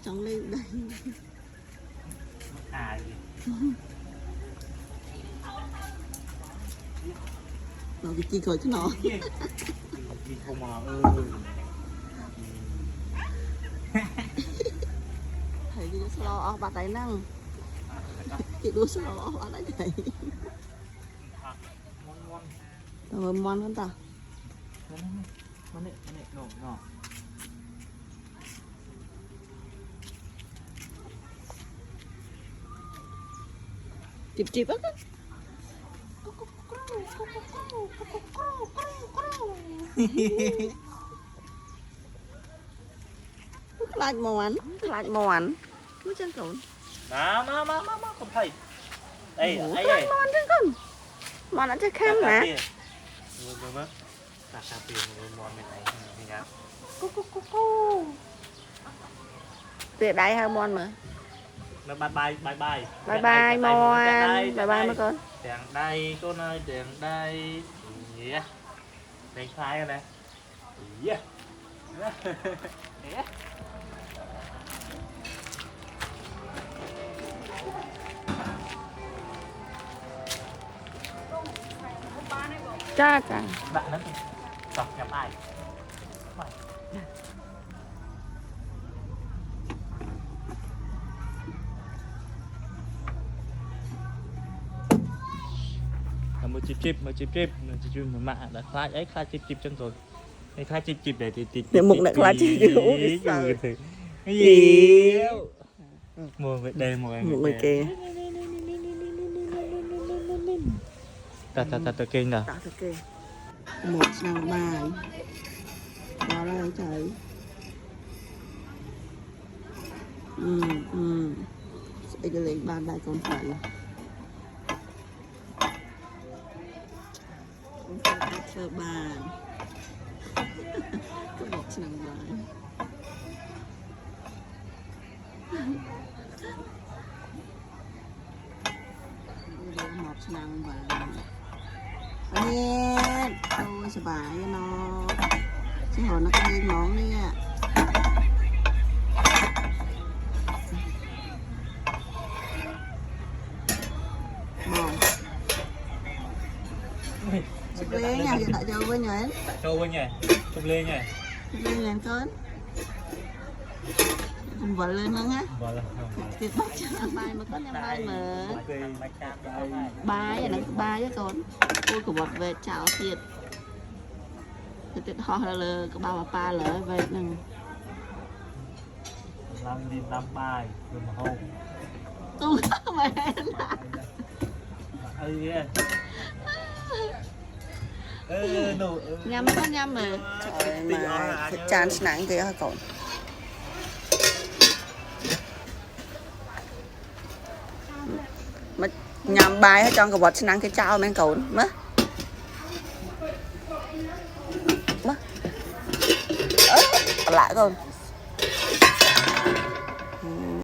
Trong lên đây. Nó bị chi khỏi chứ nó. Thầy đi đua lo bà tay năng. Chị đua lo bà tay thầy. Tao mòn con ta. Chip á. Lại mòn. Nó chân cồn. Má, không thấy. Đây, đây. Mòn chân cồn. Mòn nó chơi khăm mà. Mơ. Tạc tiền mòn bên này thì nhá. Tuyệt đại hai mòn mà. Bye bye. Bye bye mòn. Bye bye mấy con. Đèn đây, cô ơi, đèn đây. Yeah. Đèn khai rồi nè. Yeah. Yeah. Cha. Bạn nó tập nhắm ai? Một chip mà mạ đã khai ấy khai chip chân rồi. Hay khai chip để để mục đã khai chip cái gì? Mùa về đây mùa kìa. Ta kênh nào. Một sang bài. Đó đây trời. Sẽ cái lấy bàn lại còn phải là sơ bàn. Cái một sang bài. Một sang bài. Biết ôi sờ bài nó chứ hồi nó có đi món đi ạ. Chụp lên nha, hiện tại châu với nhỉ? Châu với nhỉ? Chụp lên nhỉ? Chụp lên nhỉ con? Cùng vợ lên nữa á. Tuyệt bắt cho bài mà có nhầm bài mà. Bài này bài với con. Ôi của bọt về chào thiệt. Tuyệt ho là có bao mà pa lỡ về nè. Làm đi làm bài rồi mà không. Tôi không phải nhâm có nhâm mà. Trời mà chán nặng kìa hả cậu. Mà nhâm bài hết trong cái bọt nặng cái trao men cậu mất. Mất. Lại con.